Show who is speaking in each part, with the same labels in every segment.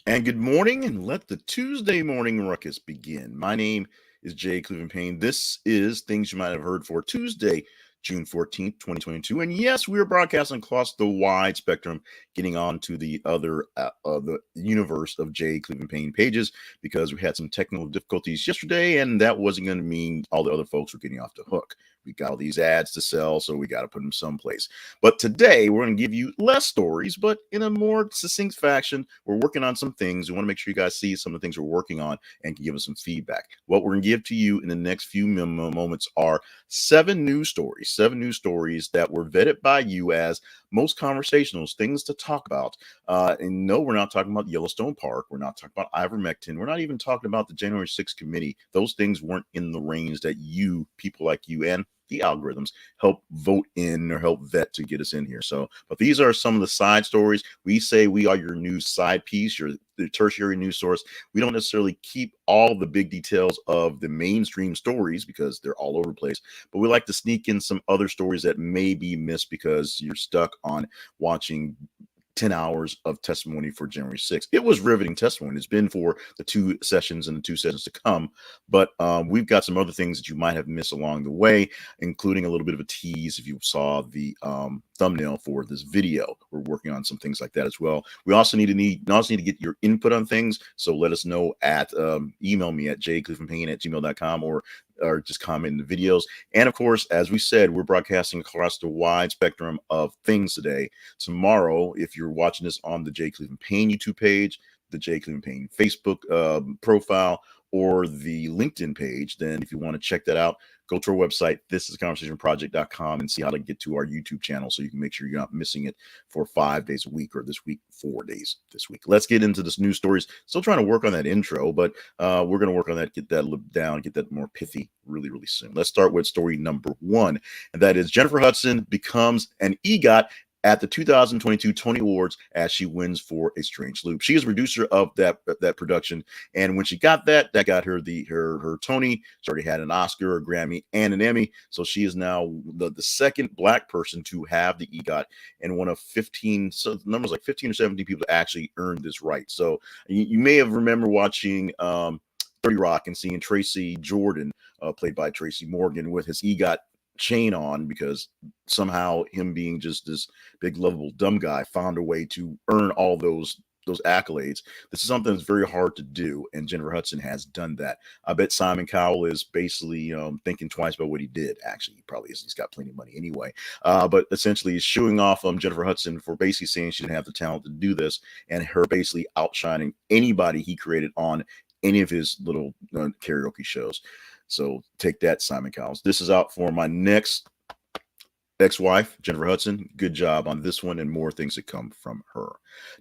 Speaker 1: And good morning, and let the Tuesday morning ruckus begin. My name is Jay Cleveland Payne. This is Things You Might Have Heard for Tuesday, June 14th, 2022. And yes, we are broadcasting across the wide spectrum, getting on to the other the universe of Jay Cleveland Payne pages because we had some technical difficulties yesterday, and that wasn't going to mean all the other folks were getting off the hook. We got all these ads to sell, so we got to put them someplace. But today we're going to give you less stories, but in a more succinct fashion. We're working on some things. We want to make sure you guys see some of the things we're working on and can give us some feedback. What we're going to give to you in the next few moments are seven news stories that were vetted by you as most conversationals, things to talk about. And no, we're not talking about Yellowstone Park. We're not talking about ivermectin. We're not even talking about the January 6th committee. Those things weren't in the range that you, people like you, and the algorithms help vote in or help vet to get us in here. So, but these are some of the side stories. We say we are your news side piece, your the tertiary news source. We don't necessarily keep all the big details of the mainstream stories because they're all over the place, but we like to sneak in some other stories that may be missed because you're stuck on watching 10 hours of testimony for January 6th. It was riveting testimony. It's been for the two sessions and the two sessions to come. But we've got some other things that you might have missed along the way, including a little bit of a tease if you saw the thumbnail for this video. We're working on some things like that as well. We also need to get your input on things. So let us know at email me at jcliffandpayne@gmail.com or just comment in the videos. And of course, as we said, we're broadcasting across the wide spectrum of things today. Tomorrow, if you're watching this on the Jay Cleveland Payne YouTube page, the Jay Cleveland Payne Facebook profile, or the LinkedIn page, then if you want to check that out, go to our website, thisisconversationproject.com, and see how to get to our YouTube channel so you can make sure you're not missing it for 5 days a week, or this week, 4 days this week. Let's get into this news stories. Still trying to work on that intro, but we're going to work on that, get that down, get that more pithy really, really soon. Let's start with story number one, and that is Jennifer Hudson becomes an EGOT at the 2022 Tony Awards as she wins for A Strange Loop. She is a producer of that production, and when she got that got her her Tony. She already had an Oscar, a Grammy, and an Emmy, so she is now the second Black person to have the EGOT, and one of 15, so numbers like 15 or 17 people to actually earn this right. So you may have remember watching 30 Rock and seeing Tracy Jordan, played by Tracy Morgan, with his EGOT chain on because somehow him being just this big lovable dumb guy found a way to earn all those accolades. This is something that's very hard to do, and Jennifer Hudson has done that. I bet Simon Cowell is basically thinking twice about what he did. Actually, he probably is. He's got plenty of money anyway. But essentially, he's shooing off Jennifer Hudson for basically saying she didn't have the talent to do this, and her basically outshining anybody he created on any of his little karaoke shows. So take that, Simon Cowell. This is out for my next ex-wife, Jennifer Hudson. Good job on this one, and more things to come from her.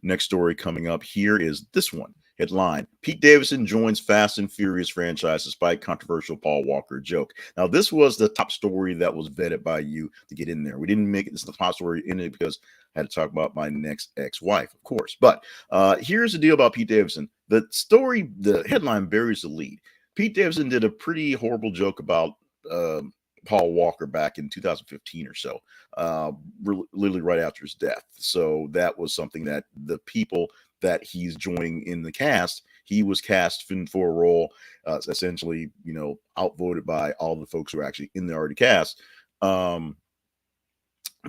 Speaker 1: Next story coming up here is this one. Headline: Pete Davidson joins Fast and Furious franchise despite controversial Paul Walker joke. Now, this was the top story that was vetted by you to get in there. We didn't make it this the top story in it because I had to talk about my next ex-wife, of course. But here's the deal about Pete Davidson. The story, the headline buries the lead. Pete Davidson did a pretty horrible joke about Paul Walker back in 2015 or so, literally right after his death. So that was something that the people that he's joining in the cast, he was cast for a role, essentially, outvoted by all the folks who are actually in the already cast,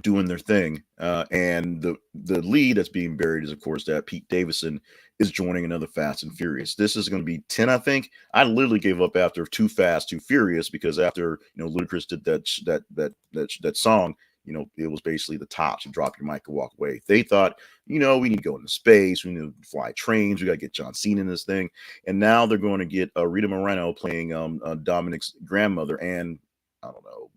Speaker 1: doing their thing. And the lead that's being buried is, of course, that Pete Davidson is joining another Fast and Furious. This is going to be 10, I think. I literally gave up after Too Fast, Too Furious, because after Ludacris did that song, it was basically the top. You drop your mic and walk away. They thought, we need to go into space. We need to fly trains. We got to get John Cena in this thing. And now they're going to get Rita Moreno playing Dominic's grandmother, and I don't know,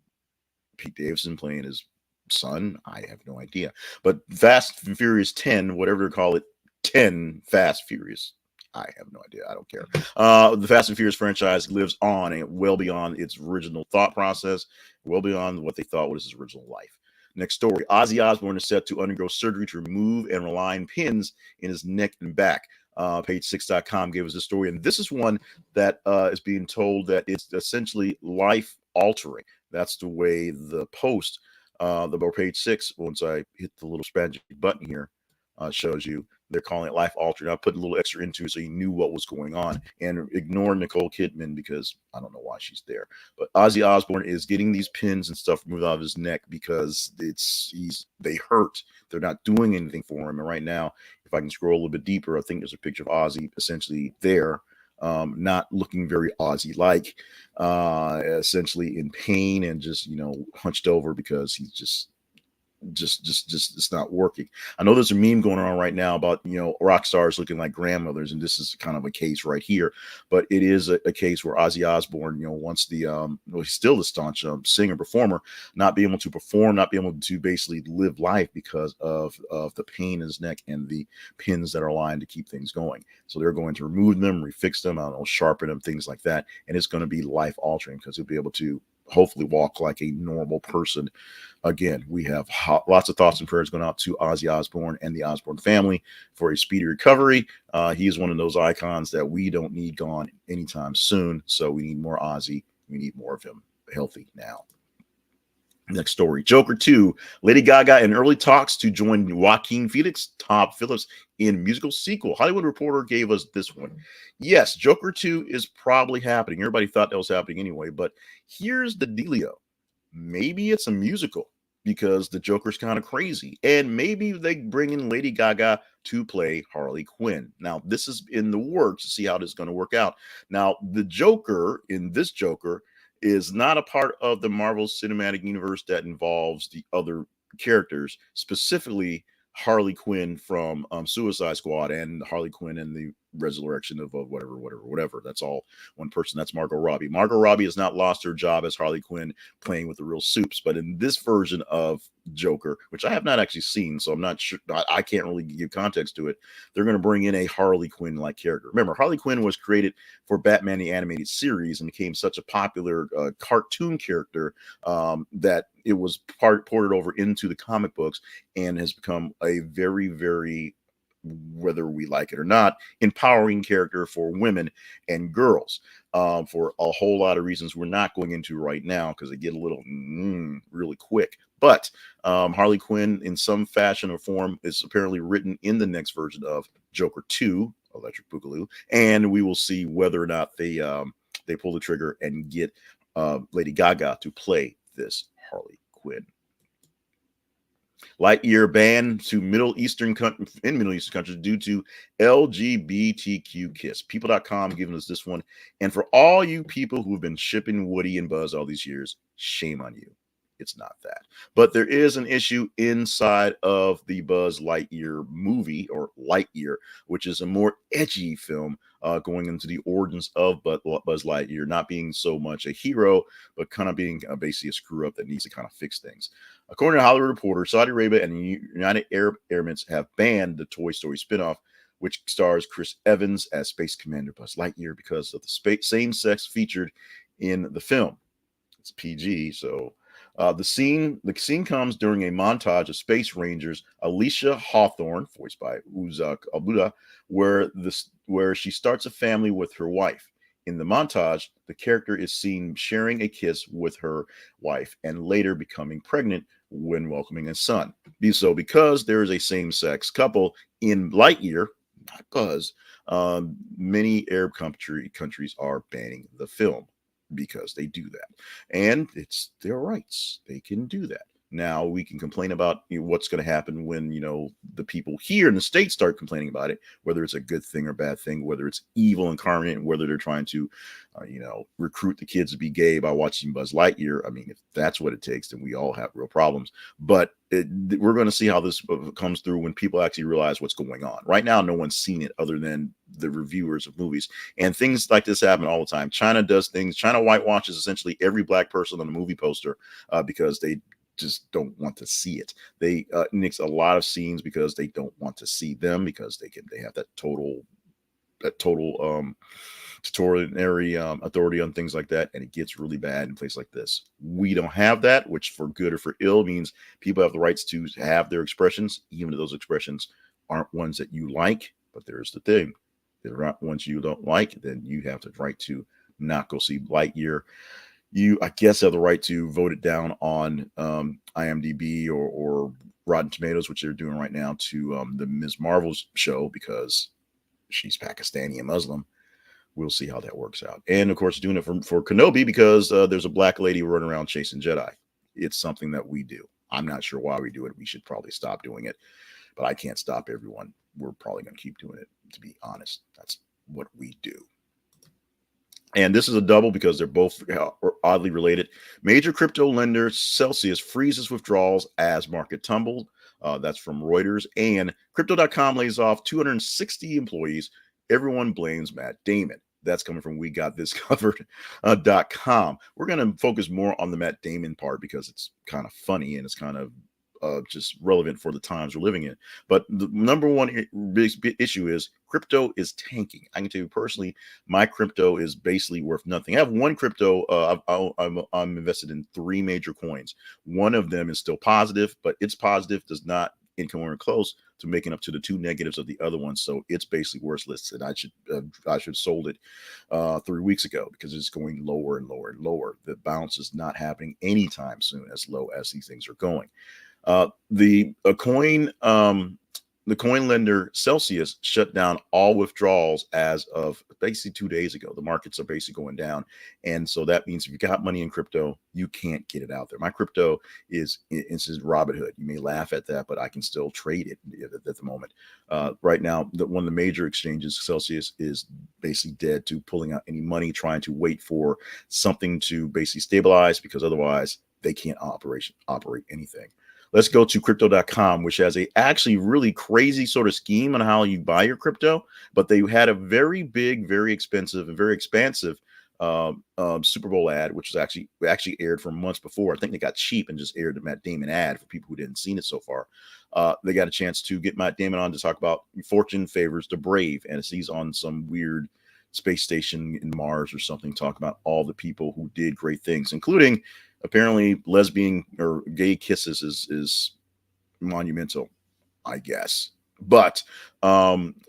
Speaker 1: Pete Davidson playing his son. I have no idea. But Fast and Furious 10, whatever you call it, 10 Fast Furious. I have no idea. I don't care. The Fast and Furious franchise lives on and well beyond its original thought process, well beyond what they thought was his original life. Next story. Ozzy Osbourne is set to undergo surgery to remove and realign pins in his neck and back. Page6.com gave us this story, and this is one that is being told that it's essentially life altering. That's the way the post, the page 6, once I hit the little magic button here, shows you they're calling it life altering. I put a little extra into it so you knew what was going on, and ignore Nicole Kidman because I don't know why she's there. But Ozzy Osbourne is getting these pins and stuff removed out of his neck because they hurt. They're not doing anything for him. And right now, if I can scroll a little bit deeper, I think there's a picture of Ozzy essentially there, not looking very Ozzy like, essentially in pain and just hunched over because he's just it's not working. I know there's a meme going on right now about rock stars looking like grandmothers, and this is kind of a case right here. But it is a case where Ozzy Osbourne, once he's still the staunch singer performer, not be able to perform, not be able to basically live life because of the pain in his neck and the pins that are aligned to keep things going. So they're going to remove them, refix them, I don't know, sharpen them, things like that, and it's going to be life altering because he'll be able to hopefully walk like a normal person again. We have lots of thoughts and prayers going out to Ozzy Osbourne and the Osbourne family for a speedy recovery. He is one of those icons that we don't need gone anytime soon. So we need more Ozzy. We need more of him healthy now. Next story, Joker 2. Lady Gaga in early talks to join Joaquin Todd Phillips in musical sequel. Hollywood Reporter gave us this one. Yes, Joker 2 is probably happening. Everybody thought that was happening anyway, but here's the dealio. Maybe it's a musical because the Joker's kind of crazy, and maybe they bring in Lady Gaga to play Harley Quinn. Now, this is in the works to see how this is going to work out. Now, the Joker in this Joker is not a part of the Marvel Cinematic Universe that involves the other characters, specifically Harley Quinn from Suicide Squad and Harley Quinn and the resurrection of whatever. That's all one person. That's Margot Robbie. Margot Robbie has not lost her job as Harley Quinn playing with the real soups. But in this version of Joker, which I have not actually seen, so I'm not sure, I can't really give context to it, they're going to bring in a Harley Quinn-like character. Remember, Harley Quinn was created for Batman the Animated Series and became such a popular cartoon character that it was ported over into the comic books and has become a very, very, whether we like it or not, empowering character for women and girls for a whole lot of reasons we're not going into right now because they get a little really quick. But Harley Quinn, in some fashion or form, is apparently written in the next version of Joker 2, Electric Boogaloo, and we will see whether or not they pull the trigger and get Lady Gaga to play this Harley Quinn. Lightyear banned to Middle Eastern countries due to LGBTQ kiss. People.com giving us this one. And for all you people who have been shipping Woody and Buzz all these years, shame on you. It's not that. But there is an issue inside of the Buzz Lightyear movie, or Lightyear, which is a more edgy film going into the origins of Buzz Lightyear, not being so much a hero, but kind of being basically a screw up that needs to kind of fix things. According to Hollywood Reporter, Saudi Arabia and the United Arab Emirates have banned the Toy Story spinoff, which stars Chris Evans as Space Commander Buzz Lightyear because of the same sex featured in the film. It's PG, so the scene comes during a montage of Space Rangers Alicia Hawthorne, voiced by Uzak Abuda, where she starts a family with her wife. In the montage, the character is seen sharing a kiss with her wife and later becoming pregnant when welcoming a son. So because there is a same-sex couple in Lightyear, not Buzz, many Arab countries are banning the film because they do that. And it's their rights. They can do that. Now we can complain about what's going to happen when, the people here in the States start complaining about it, whether it's a good thing or bad thing, whether it's evil incarnate, whether they're trying to, recruit the kids to be gay by watching Buzz Lightyear. I mean, if that's what it takes, then we all have real problems. But we're going to see how this comes through when people actually realize what's going on. Right now, no one's seen it other than the reviewers of movies. And things like this happen all the time. China does things. China whitewashes essentially every black person on the movie poster because they just don't want to see it. They nix a lot of scenes because they don't want to see them because they have that total tutorial authority on things like that, and it gets really bad in places like this. We don't have that, which for good or for ill means people have the rights to have their expressions, even if those expressions aren't ones that you like. But there's the thing: if they're not ones you don't like, then you have the right to not go see Lightyear. you, I guess, have the right to vote it down on IMDb or Rotten Tomatoes, which they're doing right now to the Ms. Marvel's show because she's Pakistani and Muslim. We'll see how that works out. And of course, doing it for Kenobi because there's a black lady running around chasing Jedi. It's something that we do. I'm not sure why we do it. We should probably stop doing it, but I can't stop everyone. We're probably going to keep doing it, to be honest. That's what we do. And this is a double because they're both oddly related. Major crypto lender Celsius freezes withdrawals as market tumbled. That's from Reuters. And Crypto.com lays off 260 employees. Everyone blames Matt Damon. That's coming from WeGotThisCovered.com. We're going to focus more on the Matt Damon part because it's kind of funny and it's kind of just relevant for the times we're living in. But the number one big issue is crypto is tanking. I can tell you personally, my crypto is basically worth nothing. I have one crypto. I'm invested in 3 major coins. One of them is still positive, but its positive does not come close to making up to the 2 negatives of the other one. So it's basically worthless. And I should have sold it 3 weeks ago because it's going lower and lower and lower. The bounce is not happening anytime soon, as low as these things are going. The coin lender Celsius shut down all withdrawals as of basically 2 days ago. The markets are basically going down. And so that means if you got money in crypto, you can't get it out there. My crypto is Robinhood. You may laugh at that, but I can still trade it at the moment. Right now, one of the major exchanges, Celsius, is basically dead to pulling out any money, trying to wait for something to basically stabilize because otherwise they can't operate anything. Let's go to Crypto.com, which has a actually really crazy sort of scheme on how you buy your crypto. But they had a very big, very expensive, and very expansive Super Bowl ad, which was actually aired for months before. I think they got cheap and just aired the Matt Damon ad for people who didn't seen it so far. They got a chance to get Matt Damon on to talk about fortune favors the brave, and he's on some weird space station in Mars or something, talking about all the people who did great things, including apparently lesbian or gay kisses is monumental, I guess. But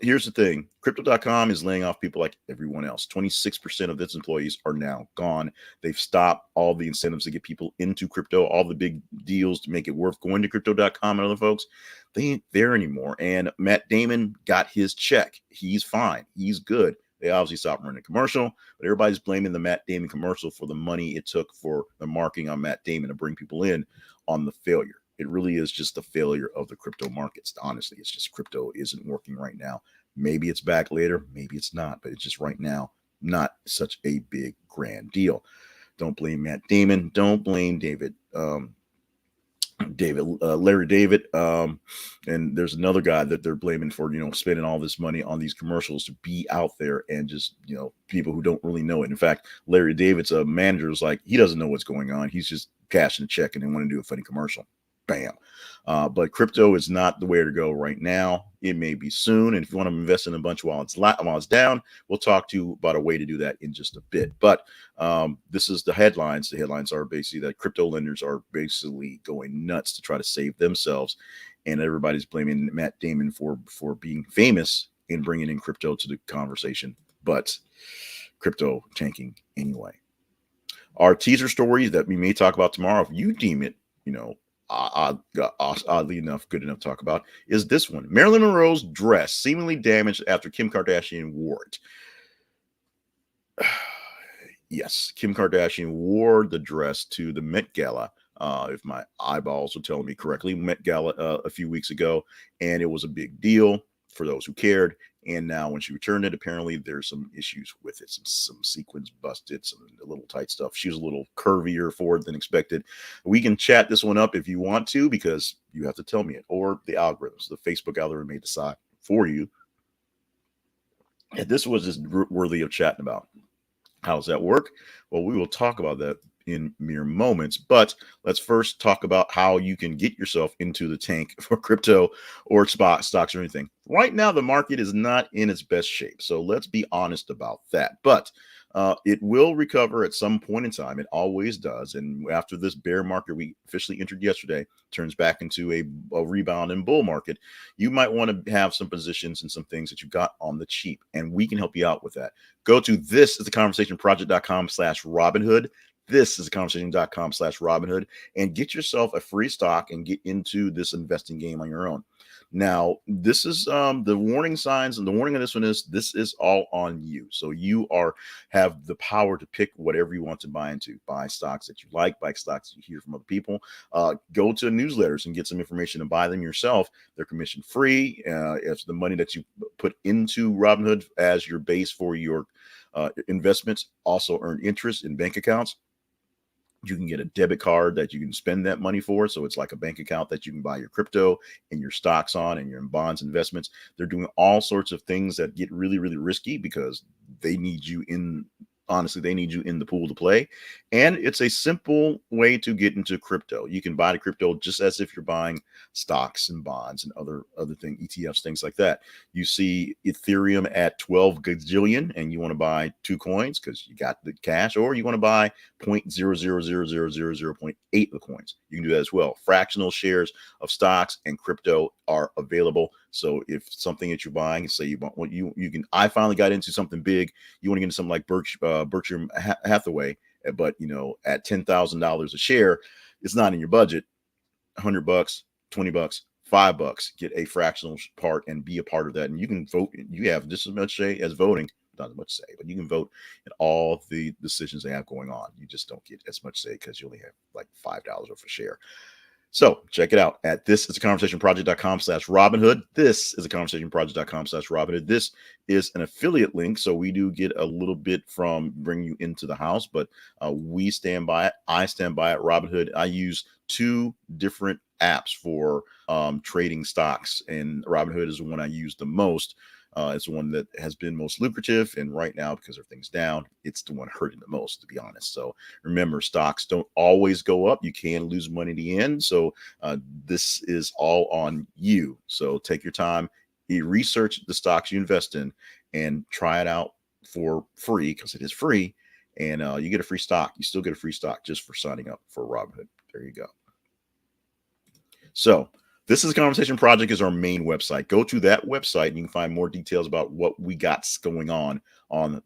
Speaker 1: here's the thing. Crypto.com is laying off people like everyone else. 26% of its employees are now gone. They've stopped all the incentives to get people into crypto, all the big deals to make it worth going to Crypto.com and other folks. They ain't there anymore. And Matt Damon got his check. He's fine. He's good. They obviously stopped running a commercial, but everybody's blaming the Matt Damon commercial for the money it took for the marketing on Matt Damon to bring people in on the failure. It really is just the failure of the crypto markets. Honestly, it's just crypto isn't working right now. Maybe it's back later, maybe it's not, but it's just right now not such a big grand deal. Don't blame Matt Damon. Don't blame Larry David, and there's another guy that they're blaming for, spending all this money on these commercials to be out there and just, people who don't really know it. In fact, Larry David's a manager is like, he doesn't know what's going on. He's just cashing a check and they want to do a funny commercial. Bam. But crypto is not the way to go right now. It may be soon. And if you want to invest in a bunch while it's down, we'll talk to you about a way to do that in just a bit. But this is the headlines. The headlines are basically that crypto lenders are basically going nuts to try to save themselves. And everybody's blaming Matt Damon for being famous and bringing in crypto to the conversation. But crypto tanking anyway. Our teaser story that we may talk about tomorrow, if you deem it, oddly enough, good enough to talk about, is this one. Marilyn Monroe's dress seemingly damaged after Kim Kardashian wore it. Yes, Kim Kardashian wore the dress to the Met Gala, if my eyeballs are telling me correctly, Met Gala a few weeks ago, and it was a big deal for those who cared. And now when she returned it, apparently there's some issues with it. Some sequins busted, some little tight stuff. She was a little curvier for it than expected. We can chat this one up if you want to, because you have to tell me it, or the algorithms. The Facebook algorithm may decide for you. And this was just worthy of chatting about. How does that work? Well, we will talk about that in mere moments, but let's first talk about how you can get yourself into the tank for crypto or stocks or anything. Right now, the market is not in its best shape, so let's be honest about that. But it will recover at some point in time. It always does. And after this bear market we officially entered yesterday turns back into a rebound and bull market, you might want to have some positions and some things that you got on the cheap, and we can help you out with that. Go to thisistheconversationproject.com/Robinhood. this is conversation.com/Robinhood and get yourself a free stock and get into this investing game on your own. Now, this is the warning signs, and the warning of this one is this is all on you. So you have the power to pick whatever you want to buy into. Buy stocks that you like, buy stocks that you hear from other people. Go to newsletters and get some information and buy them yourself. They're commission free. If the money that you put into Robinhood as your base for your investments also earn interest in bank accounts. You can get a debit card that you can spend that money for. So it's like a bank account that you can buy your crypto and your stocks on and your bonds investments. They're doing all sorts of things that get really, really risky because they need you in. Honestly, they need you in the pool to play. And it's a simple way to get into crypto. You can buy the crypto just as if you're buying stocks and bonds and other things, ETFs, things like that. You see Ethereum at 12 gajillion and you want to buy 2 coins because you got the cash, or you want to buy 0.00000.8 of the coins. You can do that as well. Fractional shares of stocks and crypto are available. So if something that you're buying, say you want, you can. I finally got into something big. You want to get into something like Berkshire Hathaway, but at $10,000 a share, it's not in your budget. $100, $20, $5, get a fractional part and be a part of that. And you can vote. You have just as much say as voting. Not as much say, but you can vote in all the decisions they have going on. You just don't get as much say because you only have like $5 off a share. So check it out at thisisaconversationproject.com/Robinhood. This is a conversationproject.com/Robinhood. This is an affiliate link, so we do get a little bit from bringing you into the house, but we stand by it. I stand by it. Robinhood, I use 2 different apps for trading stocks, and Robinhood is the one I use the most. It's the one that has been most lucrative. And right now, because everything's down, it's the one hurting the most, to be honest. So remember, stocks don't always go up. You can lose money in the end. So this is all on you. So take your time, you research the stocks you invest in, and try it out for free because it is free. And you get a free stock. You still get a free stock just for signing up for Robinhood. There you go. So This is Conversation Project is our main website. Go to that website and you can find more details about what we got going on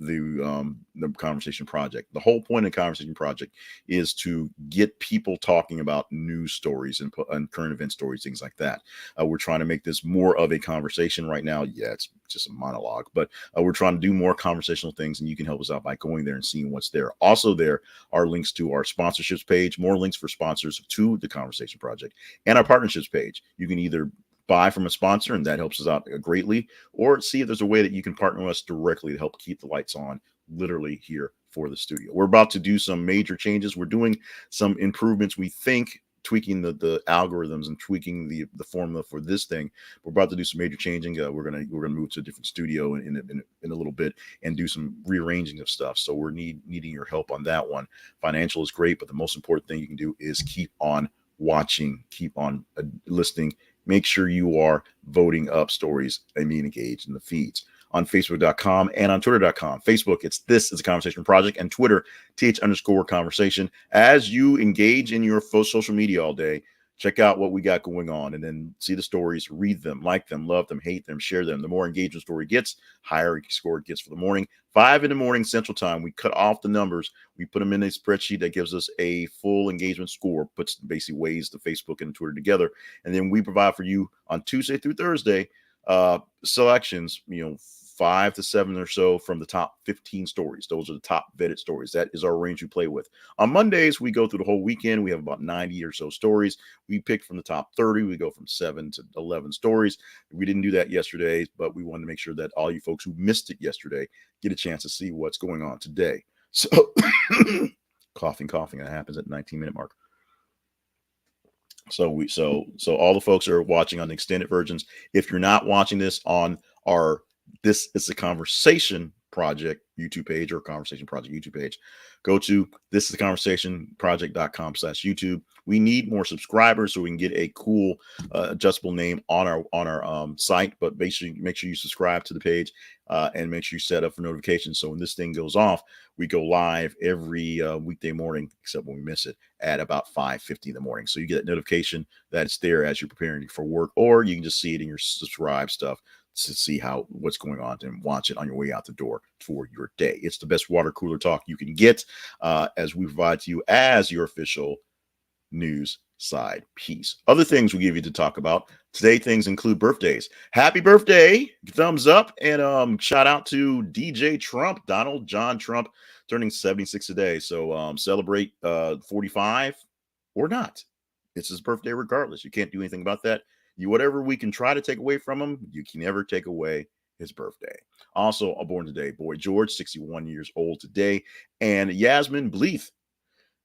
Speaker 1: the Conversation Project. The whole point of the Conversation Project is to get people talking about news stories and current event stories, things like that. We're trying to make this more of a conversation right now. Yeah, it's just a monologue, but we're trying to do more conversational things, and you can help us out by going there and seeing what's there. Also, there are links to our sponsorships page, more links for sponsors to the Conversation Project, and our partnerships page. You can either buy from a sponsor, and that helps us out greatly, or see if there's a way that you can partner with us directly to help keep the lights on literally here for the studio. We're about to do some major changes. We're doing some improvements, we think, tweaking the algorithms and tweaking the formula for this thing. We're about to do some major changing. We're gonna move to a different studio in a little bit and do some rearranging of stuff. So we're needing your help on that one. Financial is great, but the most important thing you can do is keep on watching, keep on listening. Make sure you are voting up stories and being engaged in the feeds on Facebook.com and on Twitter.com. Facebook, it's This is a Conversation Project, and Twitter, th_conversation. As you engage in your social media all day, check out what we got going on and then see the stories, read them, like them, love them, hate them, share them. The more engagement story gets, higher score it gets for the morning. 5 a.m. Central Time, we cut off the numbers. We put them in a spreadsheet that gives us a full engagement score, puts basically weighs the Facebook and Twitter together. And then we provide for you on Tuesday through Thursday selections, 5 to 7 or so from the top 15 stories. Those are the top vetted stories. That is our range we play with. On Mondays, we go through the whole weekend. We have about 90 or so stories. We pick from the top 30. We go from 7 to 11 stories. We didn't do that yesterday, but we wanted to make sure that all you folks who missed it yesterday get a chance to see what's going on today. So coughing, that happens at the 19-minute mark. So all the folks are watching on the extended versions. If you're not watching this on our This is a Conversation Project YouTube page or Conversation Project YouTube page, go to thisisaconversationproject.com/YouTube. We need more subscribers so we can get a cool adjustable name on our site, but basically make sure you subscribe to the page and make sure you set up for notifications. So when this thing goes off, we go live every weekday morning, except when we miss it, at about 5:50 in the morning. So you get that notification that it's there as you're preparing for work, or you can just see it in your subscribe stuff. to see what's going on and watch it on your way out the door for your day. It's the best water cooler talk you can get, as we provide to you as your official news side piece. Other things we give you to talk about today, things include birthdays. Happy birthday, thumbs up, and shout out to DJ Trump, Donald John Trump, turning 76 today. So celebrate 45 or not. It's his birthday regardless. You can't do anything about that. Whatever we can try to take away from him, you can never take away his birthday. Also born today, Boy George, 61 years old today, and Yasmin Bleeth,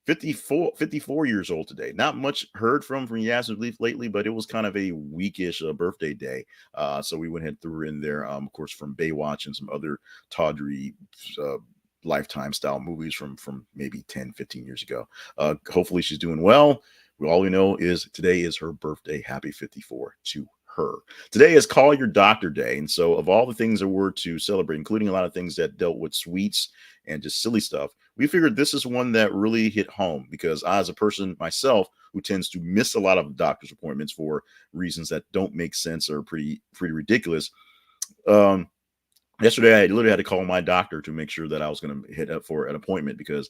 Speaker 1: 54 years old today. Not much heard from Yasmin Bleeth lately, but it was kind of a weakish birthday day. So we went ahead and threw her in there, of course, from Baywatch and some other tawdry Lifetime style movies from maybe 10, 15 years ago. Hopefully she's doing well. All we know is today is her birthday. Happy 54 to her. Today is Call Your Doctor Day. And so of all the things that were to celebrate, including a lot of things that dealt with sweets and just silly stuff, we figured this is one that really hit home, because I, as a person myself who tends to miss a lot of doctor's appointments for reasons that don't make sense or pretty ridiculous, yesterday I literally had to call my doctor to make sure that I was going to hit up for an appointment, because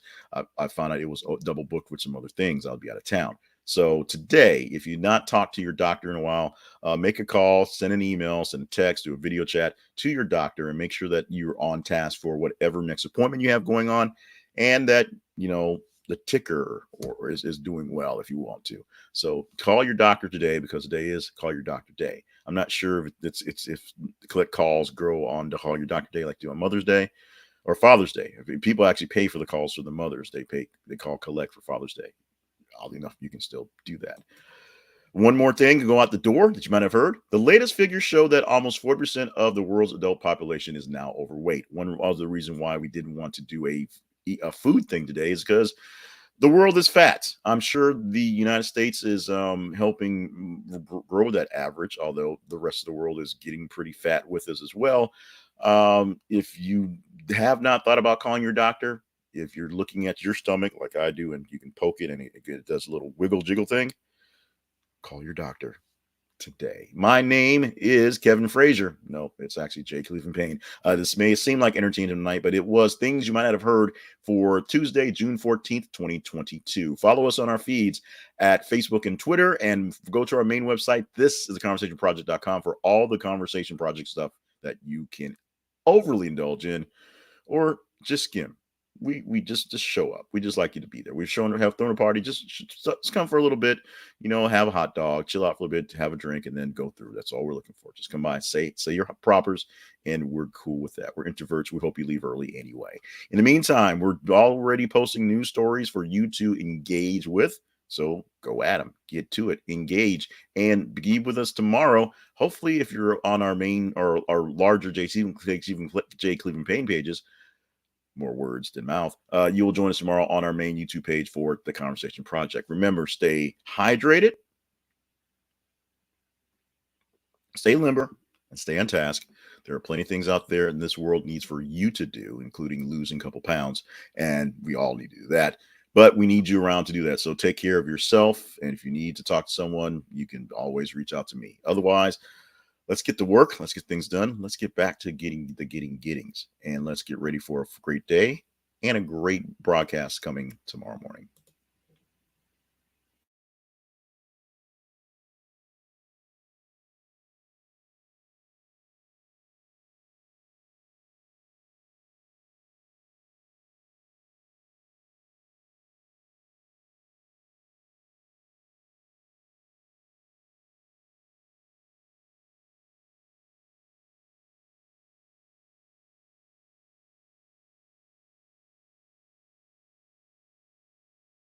Speaker 1: I found out it was double booked with some other things. I'll be out of town. So today, if you've not talked to your doctor in a while, make a call, send an email, send a text, do a video chat to your doctor, and make sure that you're on task for whatever next appointment you have going on, and that, the ticker is doing well if you want to. So call your doctor today, because today is Call Your Doctor Day. I'm not sure if if collect calls grow on to Call Your Doctor Day like do on Mother's Day or Father's Day. If people actually pay for the calls for the mothers, they call collect for Father's Day. Oddly enough, you can still do that. One more thing to go out the door that you might have heard. The latest figures show that almost 40% of the world's adult population is now overweight. One of the reasons why we didn't want to do a food thing today is because the world is fat. I'm sure the United States is helping grow that average, although the rest of the world is getting pretty fat with us as well. If you have not thought about calling your doctor, if you're looking at your stomach like I do and you can poke it and it does a little wiggle jiggle thing, call your doctor today. My name is Kevin Frazier. No, it's actually Jay Cleveland Payne. This may seem like entertainment tonight, but it was things you might not have heard for Tuesday, June 14th, 2022. Follow us on our feeds at Facebook and Twitter, and go to our main website. This is theconversationproject.com for all the conversation project stuff that you can overly indulge in or just skim. We just show up. We just like you to be there. We've thrown a party. Just come for a little bit, have a hot dog, chill out for a bit, have a drink, and then go through. That's all we're looking for. Just come by, say your propers, and we're cool with that. We're introverts. We hope you leave early anyway. In the meantime, we're already posting news stories for you to engage with. So go at them, get to it, engage, and be with us tomorrow. Hopefully, if you're on our main or our larger Jay Cleveland Payne pages, more words than mouth, you will join us tomorrow on our main YouTube page for The Conversation Project. Remember, stay hydrated, stay limber, and stay on task. There are plenty of things out there in this world needs for you to do, including losing a couple pounds, and we all need to do that. But we need you around to do that. So take care of yourself, and if you need to talk to someone, you can always reach out to me. Otherwise, let's get to work. Let's get things done. Let's get back to gettings, and let's get ready for a great day and a great broadcast coming tomorrow morning.